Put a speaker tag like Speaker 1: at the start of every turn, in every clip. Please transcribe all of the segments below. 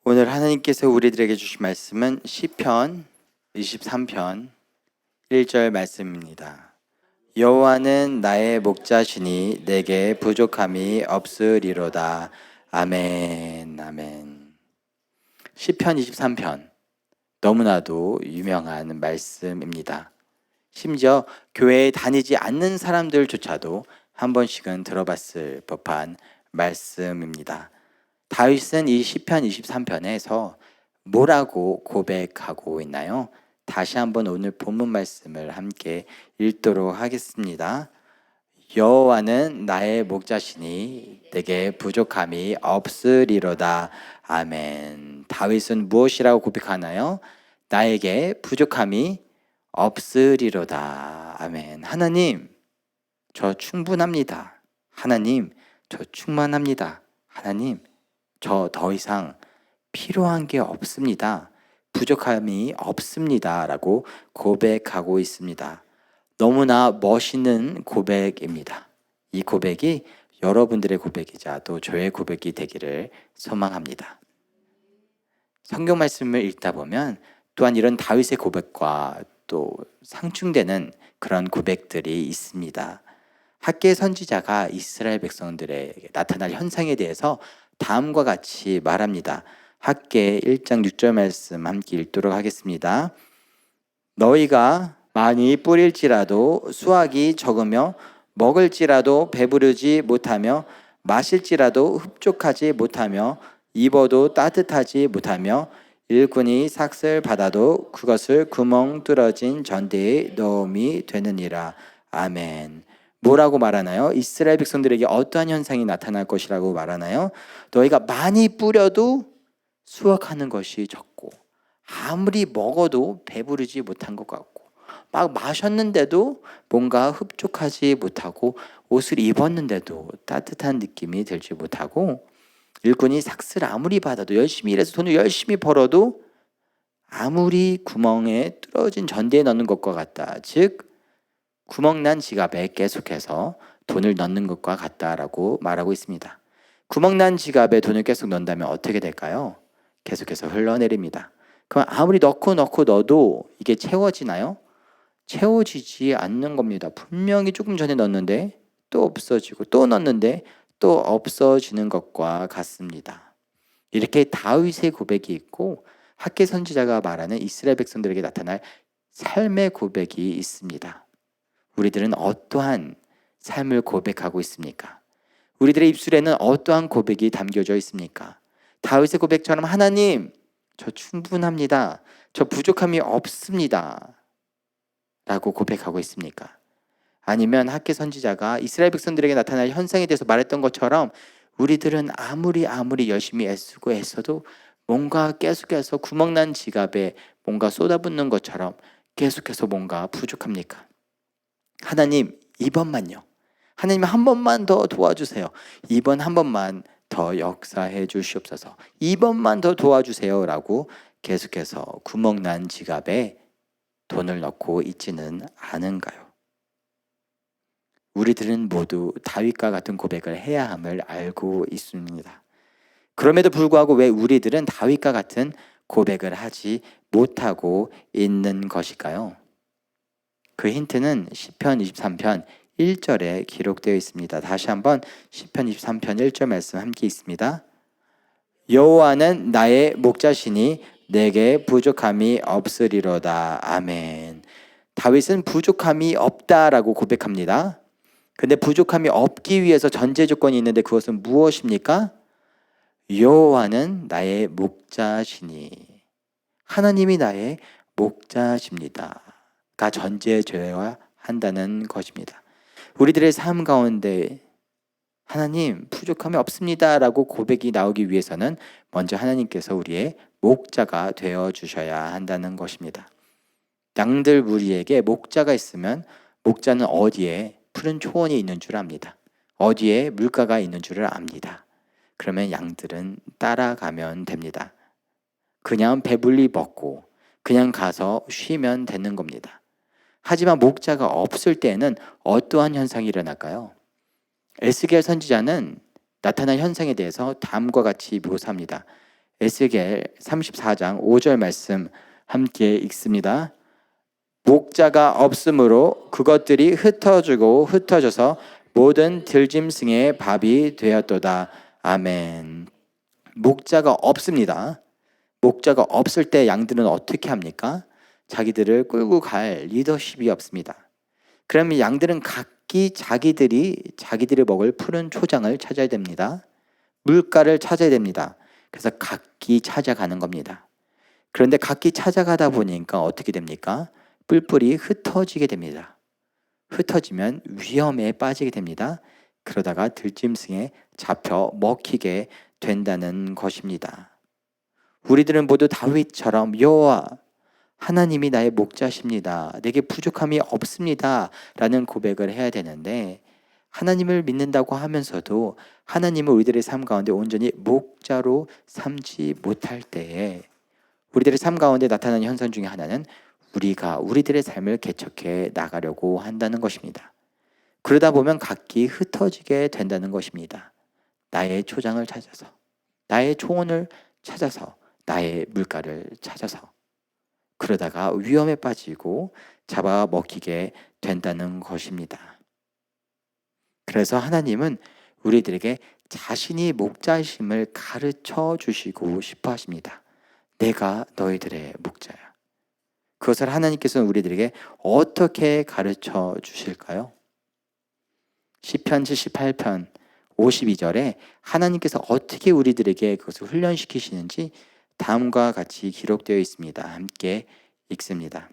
Speaker 1: 오늘 하나님께서 우리들에게 주신 말씀은 시편 23편 1절 말씀입니다. 여호와는 나의 목자시니 내게 부족함이 없으리로다. 아멘. 아멘. 시편 23편 너무나도 유명한 말씀입니다. 심지어 교회에 다니지 않는 사람들조차도 한 번씩은 들어봤을 법한 말씀입니다. 다윗은 이 시편 23편에서 뭐라고 고백하고 있나요? 다시 한번 오늘 본문 말씀을 함께 읽도록 하겠습니다. 여호와는 나의 목자시니 내게 부족함이 없으리로다. 아멘. 다윗은 무엇이라고 고백하나요? 나에게 부족함이 없으리로다. 아멘. 하나님, 저 충분합니다. 하나님, 저 충만합니다. 하나님, 저 더 이상 필요한 게 없습니다. 부족함이 없습니다. 라고 고백하고 있습니다. 너무나 멋있는 고백입니다. 이 고백이 여러분들의 고백이자 또 저의 고백이 되기를 소망합니다. 성경 말씀을 읽다 보면 또한 이런 다윗의 고백과 또 상충되는 그런 고백들이 있습니다. 학개 선지자가 이스라엘 백성들에게 나타날 현상에 대해서 다음과 같이 말합니다. 학개 1장 6절 말씀 함께 읽도록 하겠습니다. 너희가 많이 뿌릴지라도 수확이 적으며 먹을지라도 배부르지 못하며 마실지라도 흡족하지 못하며 입어도 따뜻하지 못하며 일꾼이 삭슬 받아도 그것을 구멍 뚫어진 전대에 넣음이 되느니라. 아멘. 뭐라고 말하나요? 이스라엘 백성들에게 어떠한 현상이 나타날 것이라고 말하나요? 너희가 많이 뿌려도 수확하는 것이 적고 아무리 먹어도 배부르지 못한 것 같고 막 마셨는데도 뭔가 흡족하지 못하고 옷을 입었는데도 따뜻한 느낌이 들지 못하고 일꾼이 삭슬 아무리 받아도 열심히 일해서 돈을 열심히 벌어도 아무리 구멍에 뚫어진 전대에 넣는 것과 같다. 즉 구멍난 지갑에 계속해서 돈을 넣는 것과 같다라고 말하고 있습니다. 구멍난 지갑에 돈을 계속 넣는다면 어떻게 될까요? 계속해서 흘러내립니다. 그럼 아무리 넣어도 이게 채워지나요? 채워지지 않는 겁니다. 분명히 조금 전에 넣었는데 또 없어지고 또 넣었는데 또 없어지는 것과 같습니다. 이렇게 다윗의 고백이 있고 학개 선지자가 말하는 이스라엘 백성들에게 나타날 삶의 고백이 있습니다. 우리들은 어떠한 삶을 고백하고 있습니까? 우리들의 입술에는 어떠한 고백이 담겨져 있습니까? 다윗의 고백처럼 하나님, 저 충분합니다. 저 부족함이 없습니다. 라고 고백하고 있습니까? 아니면 학개 선지자가 이스라엘 백성들에게 나타날 현상에 대해서 말했던 것처럼 우리들은 아무리 열심히 애쓰고 애써도 뭔가 계속해서 구멍난 지갑에 뭔가 쏟아붓는 것처럼 계속해서 뭔가 부족합니까? 하나님, 이번만요. 하나님 한 번만 더 도와주세요. 이번 한 번만 더 역사해 주시옵소서. 이번만 더 도와주세요. 라고 계속해서 구멍난 지갑에 돈을 넣고 있지는 않은가요? 우리들은 모두 다윗과 같은 고백을 해야 함을 알고 있습니다. 그럼에도 불구하고 왜 우리들은 다윗과 같은 고백을 하지 못하고 있는 것일까요? 그 힌트는 시편 23편 1절에 기록되어 있습니다. 다시 한번 시편 23편 1절 말씀 함께 있습니다. 여호와는 나의 목자시니 내게 부족함이 없으리로다. 아멘. 다윗은 부족함이 없다라고 고백합니다. 근데 부족함이 없기 위해서 전제 조건이 있는데 그것은 무엇입니까? 여호와는 나의 목자시니 하나님이 나의 목자십니다. 가 전제되어야 한다는 것입니다. 우리들의 삶 가운데 하나님 부족함이 없습니다 라고 고백이 나오기 위해서는 먼저 하나님께서 우리의 목자가 되어 주셔야 한다는 것입니다. 양들 무리에게 목자가 있으면 목자는 어디에 푸른 초원이 있는 줄 압니다. 어디에 물가가 있는 줄을 압니다. 그러면 양들은 따라가면 됩니다. 그냥 배불리 먹고 그냥 가서 쉬면 되는 겁니다. 하지만 목자가 없을 때에는 어떠한 현상이 일어날까요? 에스겔 선지자는 나타난 현상에 대해서 다음과 같이 묘사합니다. 에스겔 34장 5절 말씀 함께 읽습니다. 목자가 없으므로 그것들이 흩어지고 흩어져서 모든 들짐승의 밥이 되었도다. 아멘. 목자가 없습니다. 목자가 없을 때 양들은 어떻게 합니까? 자기들을 끌고 갈 리더십이 없습니다. 그러면 양들은 각기 자기들이 먹을 푸른 초장을 찾아야 됩니다. 물가를 찾아야 됩니다. 그래서 각기 찾아가는 겁니다. 그런데 각기 찾아가다 보니까 어떻게 됩니까? 뿔뿔이 흩어지게 됩니다. 흩어지면 위험에 빠지게 됩니다. 그러다가 들짐승에 잡혀 먹히게 된다는 것입니다. 우리들은 모두 다윗처럼 여호와 하나님이 나의 목자십니다. 내게 부족함이 없습니다. 라는 고백을 해야 되는데 하나님을 믿는다고 하면서도 하나님을 우리들의 삶 가운데 온전히 목자로 삼지 못할 때에 우리들의 삶 가운데 나타나는 현상 중에 하나는 우리가 우리들의 삶을 개척해 나가려고 한다는 것입니다. 그러다 보면 각기 흩어지게 된다는 것입니다. 나의 초장을 찾아서, 나의 초원을 찾아서, 나의 물가를 찾아서 그러다가 위험에 빠지고 잡아먹히게 된다는 것입니다. 그래서 하나님은 우리들에게 자신이 목자이심을 가르쳐 주시고 싶어 하십니다. 내가 너희들의 목자야. 그것을 하나님께서는 우리들에게 어떻게 가르쳐 주실까요? 시편 78편 52절에 하나님께서 어떻게 우리들에게 그것을 훈련시키시는지 다음과 같이 기록되어 있습니다. 함께 읽습니다.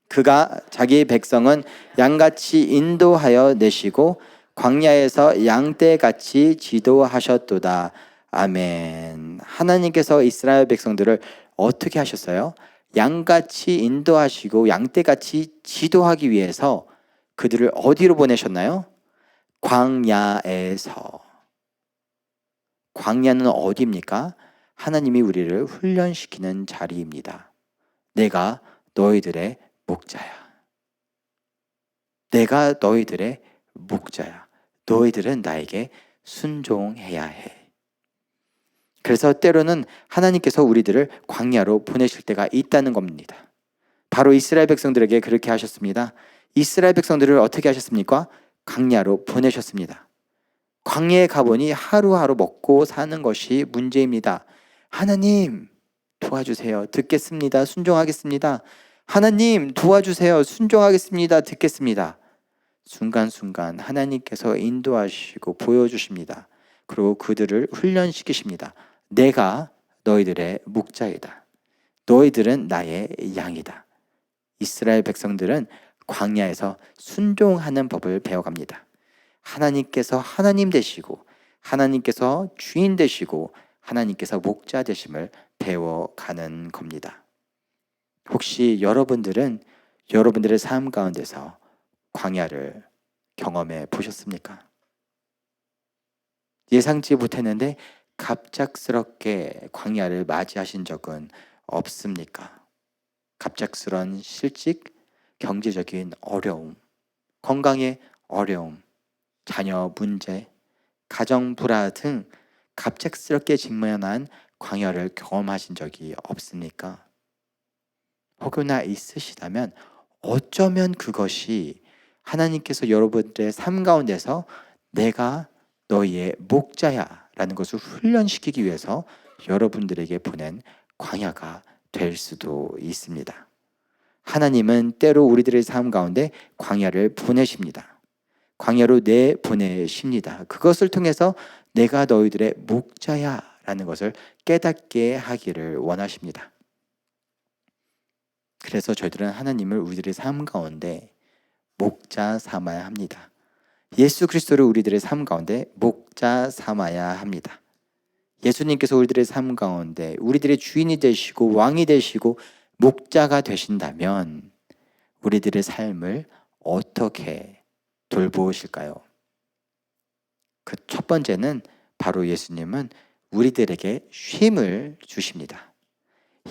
Speaker 1: 그가 자기 백성은 양같이 인도하여 내시고 광야에서 양떼같이 지도하셨도다. 아멘. 하나님께서 이스라엘 백성들을 어떻게 하셨어요? 양같이 인도하시고 양떼같이 지도하기 위해서 그들을 어디로 보내셨나요? 광야에서. 광야는 어디입니까? 하나님이 우리를 훈련시키는 자리입니다. 내가 너희들의 목자야. 내가 너희들의 목자야. 너희들은 나에게 순종해야 해. 그래서 때로는 하나님께서 우리들을 광야로 보내실 때가 있다는 겁니다. 바로 이스라엘 백성들에게 그렇게 하셨습니다. 이스라엘 백성들을 어떻게 하셨습니까? 광야로 보내셨습니다. 광야에 가보니 하루하루 먹고 사는 것이 문제입니다. 하나님 도와주세요. 듣겠습니다. 순종하겠습니다. 하나님 도와주세요. 순종하겠습니다. 듣겠습니다. 순간순간 하나님께서 인도하시고 보여주십니다. 그리고 그들을 훈련시키십니다. 내가 너희들의 목자이다. 너희들은 나의 양이다. 이스라엘 백성들은 광야에서 순종하는 법을 배워갑니다. 하나님께서 하나님 되시고 하나님께서 주인 되시고 하나님께서 목자 되심을 배워가는 겁니다. 혹시 여러분들은 여러분들의 삶 가운데서 광야를 경험해 보셨습니까? 예상치 못했는데 갑작스럽게 광야를 맞이하신 적은 없습니까? 갑작스런 실직, 경제적인 어려움, 건강의 어려움, 자녀 문제, 가정 불화 등 갑작스럽게 직면한 광야를 경험하신 적이 없습니까? 혹여나 있으시다면 어쩌면 그것이 하나님께서 여러분들의 삶 가운데서 내가 너희의 목자야 라는 것을 훈련시키기 위해서 여러분들에게 보낸 광야가 될 수도 있습니다. 하나님은 때로 우리들의 삶 가운데 광야를 보내십니다. 광야로 내보내십니다. 그것을 통해서 내가 너희들의 목자야 라는 것을 깨닫게 하기를 원하십니다. 그래서 저희들은 하나님을 우리들의 삶 가운데 목자 삼아야 합니다. 예수 그리스도를 우리들의 삶 가운데 목자 삼아야 합니다. 예수님께서 우리들의 삶 가운데 우리들의 주인이 되시고 왕이 되시고 목자가 되신다면 우리들의 삶을 어떻게 돌보실까요? 그 첫 번째는 바로 예수님은 우리들에게 쉼을 주십니다.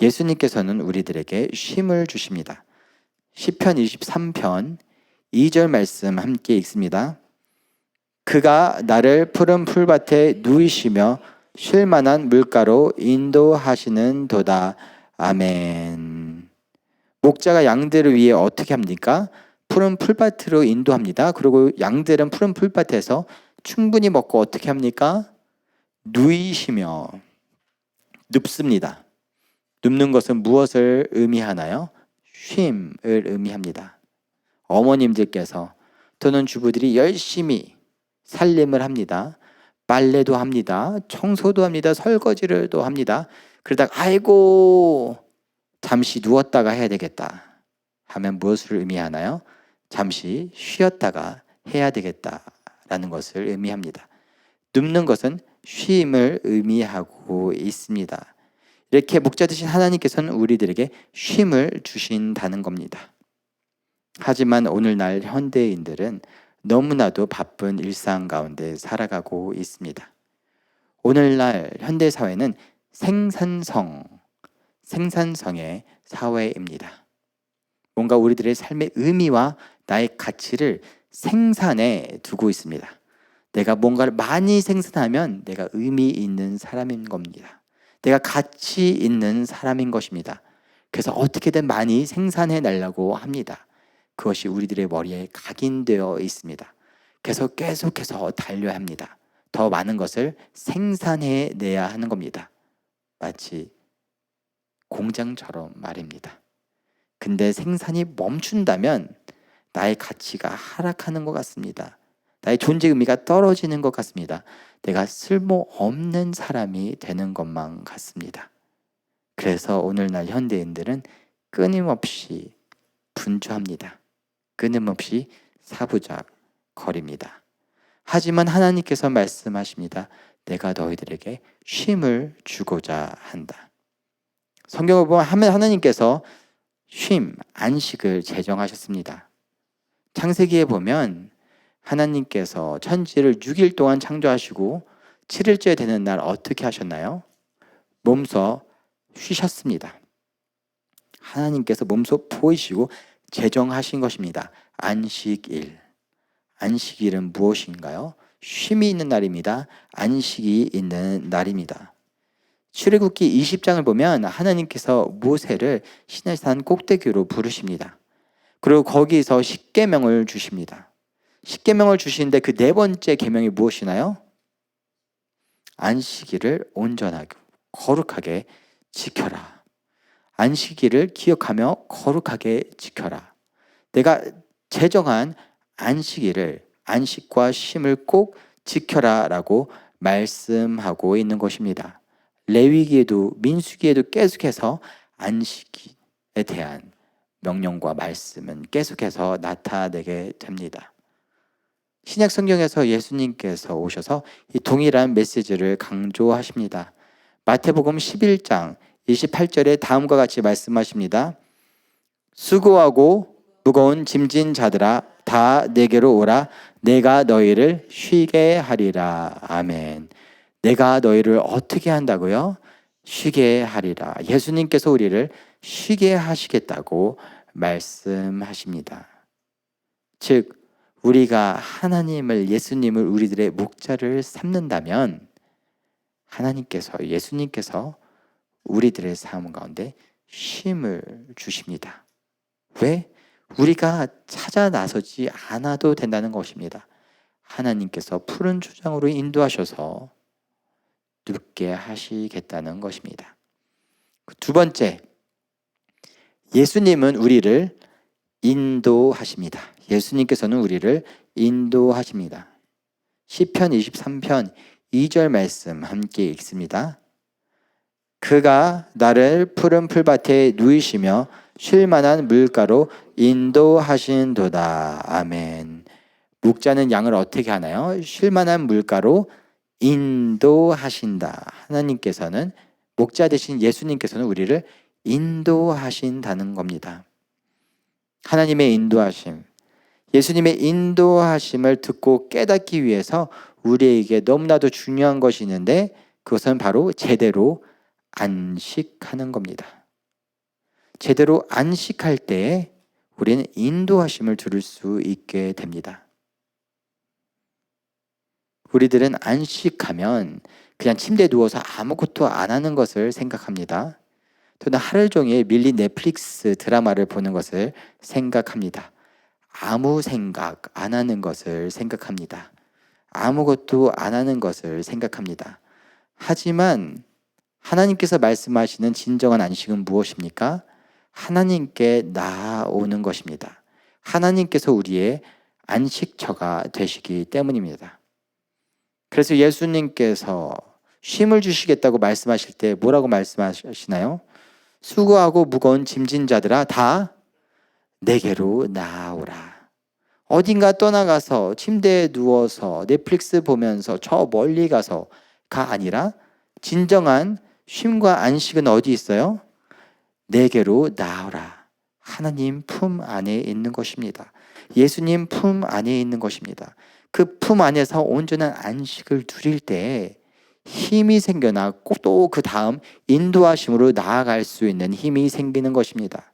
Speaker 1: 예수님께서는 우리들에게 쉼을 주십니다. 시편 23편 2절 말씀 함께 읽습니다. 그가 나를 푸른 풀밭에 누이시며 쉴 만한 물가로 인도하시는 도다. 아멘. 목자가 양들을 위해 어떻게 합니까? 푸른 풀밭으로 인도합니다. 그리고 양들은 푸른 풀밭에서 충분히 먹고 어떻게 합니까? 누이시며 눕습니다. 눕는 것은 무엇을 의미하나요? 쉼을 의미합니다. 어머님들께서 또는 주부들이 열심히 살림을 합니다. 빨래도 합니다. 청소도 합니다. 설거지를도 합니다. 그러다가 아이고 잠시 누웠다가 해야 되겠다 하면 무엇을 의미하나요? 잠시 쉬었다가 해야 되겠다라는 것을 의미합니다. 눕는 것은 쉼을 의미하고 있습니다. 이렇게 목자 되신 하나님께서는 우리들에게 쉼을 주신다는 겁니다. 하지만 오늘날 현대인들은 너무나도 바쁜 일상 가운데 살아가고 있습니다. 오늘날 현대사회는 생산성의 사회입니다. 뭔가 우리들의 삶의 의미와 나의 가치를 생산해 두고 있습니다. 내가 뭔가를 많이 생산하면 내가 의미 있는 사람인 겁니다. 내가 가치 있는 사람인 것입니다. 그래서 어떻게든 많이 생산해 내려고 합니다. 그것이 우리들의 머리에 각인되어 있습니다. 계속해서 달려야 합니다. 더 많은 것을 생산해 내야 하는 겁니다. 마치 공장처럼 말입니다. 근데 생산이 멈춘다면 나의 가치가 하락하는 것 같습니다. 나의 존재 의미가 떨어지는 것 같습니다. 내가 쓸모없는 사람이 되는 것만 같습니다. 그래서 오늘날 현대인들은 끊임없이 분주합니다. 끊임없이 사부작거립니다. 하지만 하나님께서 말씀하십니다. 내가 너희들에게 쉼을 주고자 한다. 성경을 보면 하나님께서 쉼, 안식을 제정하셨습니다. 창세기에 보면 하나님께서 천지를 6일 동안 창조하시고 7일째 되는 날 어떻게 하셨나요? 몸소 쉬셨습니다. 하나님께서 몸소 보이시고 제정하신 것입니다. 안식일. 안식일은 무엇인가요? 쉼이 있는 날입니다. 안식이 있는 날입니다. 출애굽기 20장을 보면 하나님께서 모세를 시내산 꼭대기로 부르십니다. 그리고 거기서 십계명을 주십니다. 십계명을 주시는데 그 네 번째 계명이 무엇이나요? 안식일을 온전하고 거룩하게 지켜라. 안식일을 기억하며 거룩하게 지켜라. 내가 제정한 안식일을, 안식과 쉼을 꼭 지켜라라고 말씀하고 있는 것입니다. 레위기에도 민수기에도 계속해서 안식에 대한 명령과 말씀은 계속해서 나타내게 됩니다. 신약 성경에서 예수님께서 오셔서 이 동일한 메시지를 강조하십니다. 마태복음 11장 28절에 다음과 같이 말씀하십니다. 수고하고 무거운 짐진 자들아 다 내게로 오라. 내가 너희를 쉬게 하리라. 아멘. 내가 너희를 어떻게 한다고요? 쉬게 하리라. 예수님께서 우리를 쉬게 하시겠다고 말씀하십니다. 즉 우리가 하나님을, 예수님을 우리들의 목자를 삼는다면 하나님께서, 예수님께서 우리들의 삶 가운데 쉼을 주십니다. 왜? 우리가 찾아 나서지 않아도 된다는 것입니다. 하나님께서 푸른 초장으로 인도하셔서 눕게 하시겠다는 것입니다. 두 번째, 예수님은 우리를 인도하십니다. 예수님께서는 우리를 인도하십니다. 시편 23편 2절 말씀 함께 읽습니다. 그가 나를 푸른 풀밭에 누이시며 쉴 만한 물가로 인도하신도다. 아멘. 목자는 양을 어떻게 하나요? 쉴 만한 물가로 인도하신다. 하나님께서는, 목자 되신 예수님께서는 우리를 인도하신다는 겁니다. 하나님의 인도하심, 예수님의 인도하심을 듣고 깨닫기 위해서 우리에게 너무나도 중요한 것이 있는데 그것은 바로 제대로 안식하는 겁니다. 제대로 안식할 때에 우리는 인도하심을 들을 수 있게 됩니다. 우리들은 안식하면 그냥 침대에 누워서 아무것도 안 하는 것을 생각합니다. 또는 하루 종일 밀린 넷플릭스 드라마를 보는 것을 생각합니다. 아무 생각 안 하는 것을 생각합니다. 아무것도 안 하는 것을 생각합니다. 하지만 하나님께서 말씀하시는 진정한 안식은 무엇입니까? 하나님께 나아오는 것입니다. 하나님께서 우리의 안식처가 되시기 때문입니다. 그래서 예수님께서 쉼을 주시겠다고 말씀하실 때 뭐라고 말씀하시나요? 수고하고 무거운 짐진 자들아 다 내게로 나아오라. 어딘가 떠나가서 침대에 누워서 넷플릭스 보면서 저 멀리 가서가 아니라 진정한 쉼과 안식은 어디 있어요? 내게로 나아오라. 하나님 품 안에 있는 것입니다. 예수님 품 안에 있는 것입니다. 그 품 안에서 온전한 안식을 누릴 때 힘이 생겨나 또 그 다음 인도하심으로 나아갈 수 있는 힘이 생기는 것입니다.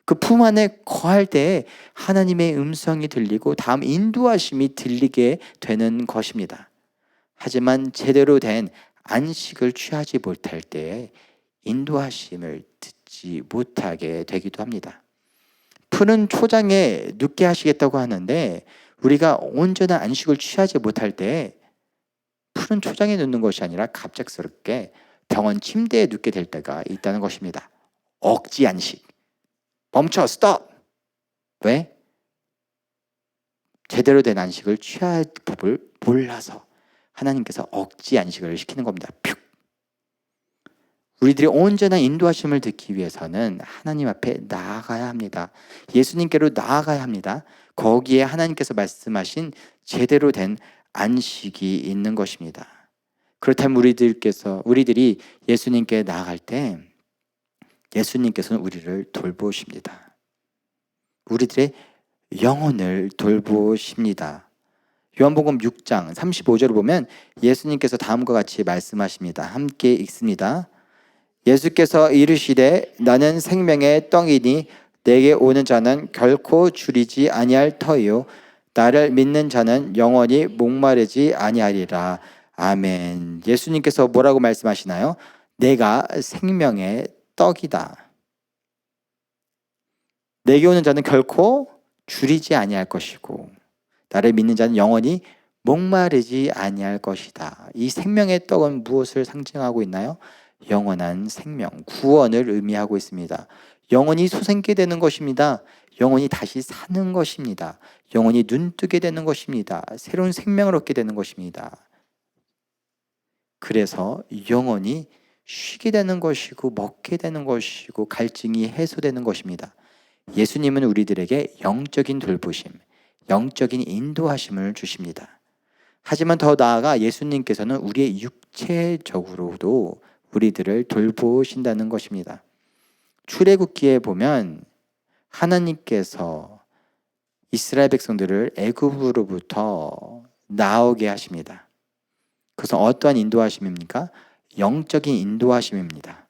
Speaker 1: 그 품 안에 거할 때 하나님의 음성이 들리고 다음 인도하심이 들리게 되는 것입니다. 하지만 제대로 된 안식을 취하지 못할 때 인도하심을 듣지 못하게 되기도 합니다. 푸른 초장에 눕게 하시겠다고 하는데 우리가 온전한 안식을 취하지 못할 때 푸른 초장에 눕는 것이 아니라 갑작스럽게 병원 침대에 눕게 될 때가 있다는 것입니다. 억지 안식. 멈춰, 스톱! 왜? 제대로 된 안식을 취할 법을 몰라서 하나님께서 억지 안식을 시키는 겁니다. 퓨. 우리들이 온전한 인도하심을 듣기 위해서는 하나님 앞에 나아가야 합니다. 예수님께로 나아가야 합니다. 거기에 하나님께서 말씀하신 제대로 된 안식이 있는 것입니다. 그렇다면 우리들이 예수님께 나아갈 때 예수님께서는 우리를 돌보십니다. 우리들의 영혼을 돌보십니다. 요한복음 6장 35절을 보면 예수님께서 다음과 같이 말씀하십니다. 함께 읽습니다. 예수께서 이르시되 나는 생명의 떡이니 내게 오는 자는 결코 줄이지 아니할 터이요 나를 믿는 자는 영원히 목마르지 아니하리라. 아멘. 예수님께서 뭐라고 말씀하시나요? 내가 생명의 떡이다. 내게 오는 자는 결코 줄이지 아니할 것이고 나를 믿는 자는 영원히 목마르지 아니할 것이다. 이 생명의 떡은 무엇을 상징하고 있나요? 영원한 생명, 구원을 의미하고 있습니다. 영원히 솟게 되는 것입니다. 영원히 다시 사는 것입니다. 영원히 눈뜨게 되는 것입니다. 새로운 생명을 얻게 되는 것입니다. 그래서 영원히 쉬게 되는 것이고 먹게 되는 것이고 갈증이 해소되는 것입니다. 예수님은 우리들에게 영적인 돌보심, 영적인 인도하심을 주십니다. 하지만 더 나아가 예수님께서는 우리의 육체적으로도 우리들을 돌보신다는 것입니다. 출애굽기에 보면 하나님께서 이스라엘 백성들을 애굽으로부터 나오게 하십니다. 그것은 어떠한 인도하심입니까? 영적인 인도하심입니다.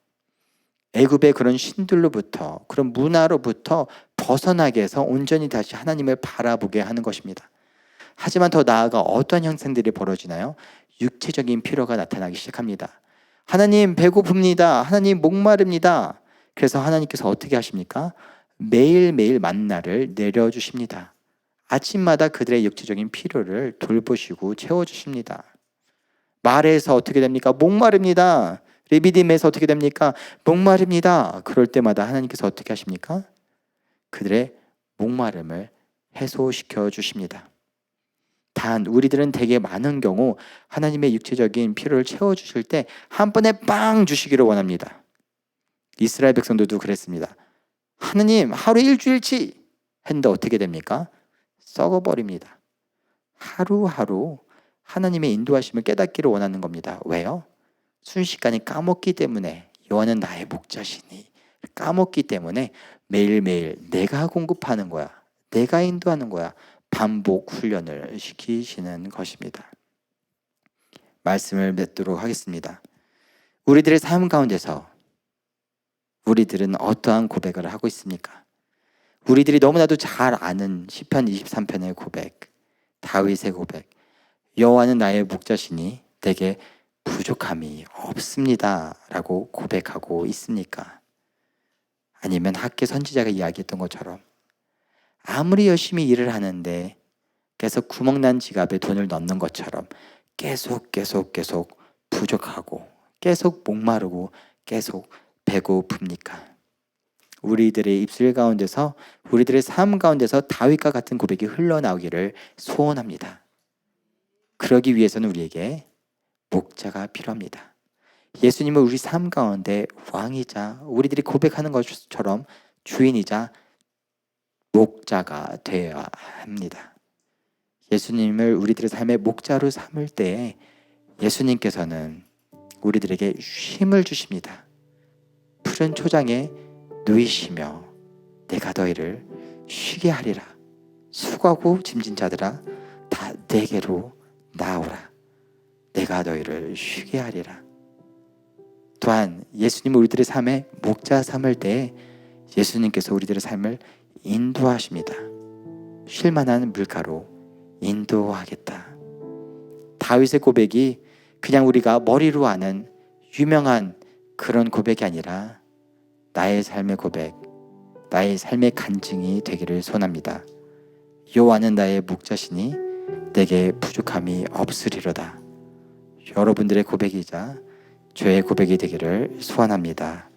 Speaker 1: 애굽의 그런 신들로부터 그런 문화로부터 벗어나게 해서 온전히 다시 하나님을 바라보게 하는 것입니다. 하지만 더 나아가 어떤 형상들이 벌어지나요? 육체적인 필요가 나타나기 시작합니다. 하나님 배고픕니다. 하나님 목마릅니다. 그래서 하나님께서 어떻게 하십니까? 매일매일 만나를 내려주십니다. 아침마다 그들의 육체적인 필요를 돌보시고 채워주십니다. 말에서 어떻게 됩니까? 목마릅니다. 리비딤에서 어떻게 됩니까? 목마릅니다. 그럴 때마다 하나님께서 어떻게 하십니까? 그들의 목마름을 해소시켜 주십니다. 단 우리들은 되게 많은 경우 하나님의 육체적인 필요를 채워주실 때 한 번에 빵 주시기를 원합니다. 이스라엘 백성들도 그랬습니다. 하나님 하루 일주일치 했는데 어떻게 됩니까? 썩어버립니다. 하루하루 하나님의 인도하심을 깨닫기를 원하는 겁니다. 왜요? 순식간에 까먹기 때문에 여호와는 나의 목자시니 까먹기 때문에 매일매일 내가 공급하는 거야. 내가 인도하는 거야. 반복 훈련을 시키시는 것입니다. 말씀을 맺도록 하겠습니다. 우리들의 삶 가운데서 우리들은 어떠한 고백을 하고 있습니까? 우리들이 너무나도 잘 아는 시편 23편의 고백, 다윗의 고백, 여호와는 나의 목자시니 내게 부족함이 없습니다 라고 고백하고 있습니까? 아니면 학계 선지자가 이야기했던 것처럼 아무리 열심히 일을 하는데 계속 구멍난 지갑에 돈을 넣는 것처럼 계속 부족하고 계속 목마르고 계속 배고픕니까? 우리들의 입술 가운데서, 우리들의 삶 가운데서 다윗과 같은 고백이 흘러나오기를 소원합니다. 그러기 위해서는 우리에게 목자가 필요합니다. 예수님은 우리 삶 가운데 왕이자 우리들이 고백하는 것처럼 주인이자 목자가 되어야 합니다. 예수님을 우리들의 삶의 목자로 삼을 때에 예수님께서는 우리들에게 쉼을 주십니다. 푸른 초장에 누이시며 내가 너희를 쉬게 하리라. 수고하고 짐진 자들아 다 내게로 나오라. 내가 너희를 쉬게 하리라. 또한 예수님은 우리들의 삶에 목자 삼을 때에 예수님께서 우리들의 삶을 인도하십니다. 쉴만한 물가로 인도하겠다. 다윗의 고백이 그냥 우리가 머리로 아는 유명한 그런 고백이 아니라 나의 삶의 고백, 나의 삶의 간증이 되기를 소원합니다. 여호와는 나의 목자시니 내게 부족함이 없으리로다. 여러분들의 고백이자 저의 고백이 되기를 소원합니다.